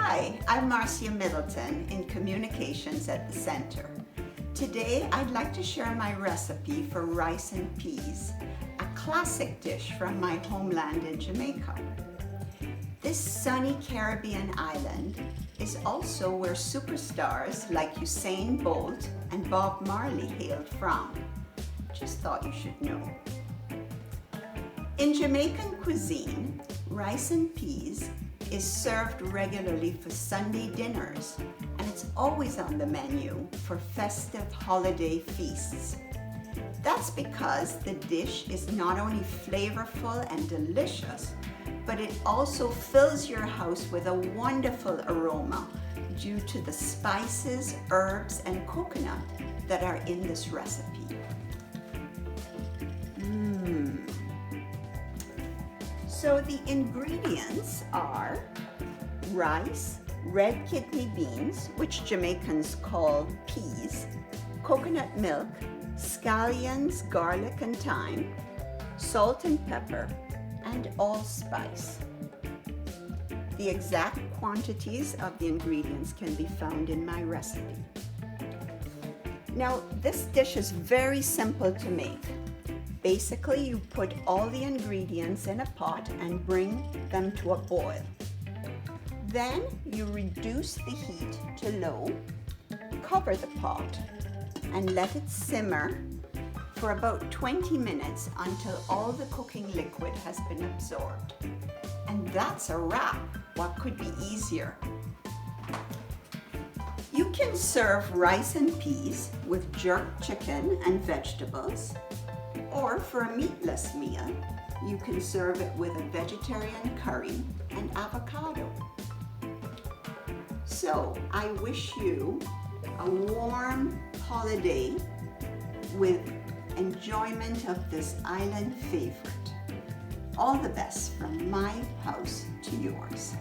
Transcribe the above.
Hi, I'm Marcia Middleton in Communications at the Center. Today I'd like to share my recipe for rice and peas, a classic dish from my homeland in Jamaica. This sunny Caribbean island is also where superstars like Usain Bolt and Bob Marley hailed from. Just thought you should know. In Jamaican cuisine, rice and peas is served regularly for Sunday dinners, and it's always on the menu for festive holiday feasts. That's because the dish is not only flavorful and delicious, but it also fills your house with a wonderful aroma due to the spices, herbs, and coconut that are in this recipe. So the ingredients are rice, red kidney beans, which Jamaicans call peas, coconut milk, scallions, garlic and thyme, salt and pepper, and allspice. The exact quantities of the ingredients can be found in my recipe. Now, this dish is very simple to make. Basically, you put all the ingredients in a pot and bring them to a boil. Then you reduce the heat to low, cover the pot, and let it simmer for about 20 minutes until all the cooking liquid has been absorbed. And that's a wrap. What could be easier? You can serve rice and peas with jerk chicken and vegetables, or for a meatless meal, you can serve it with a vegetarian curry and avocado. So I wish you a warm holiday with enjoyment of this island favorite. All the best from my house to yours.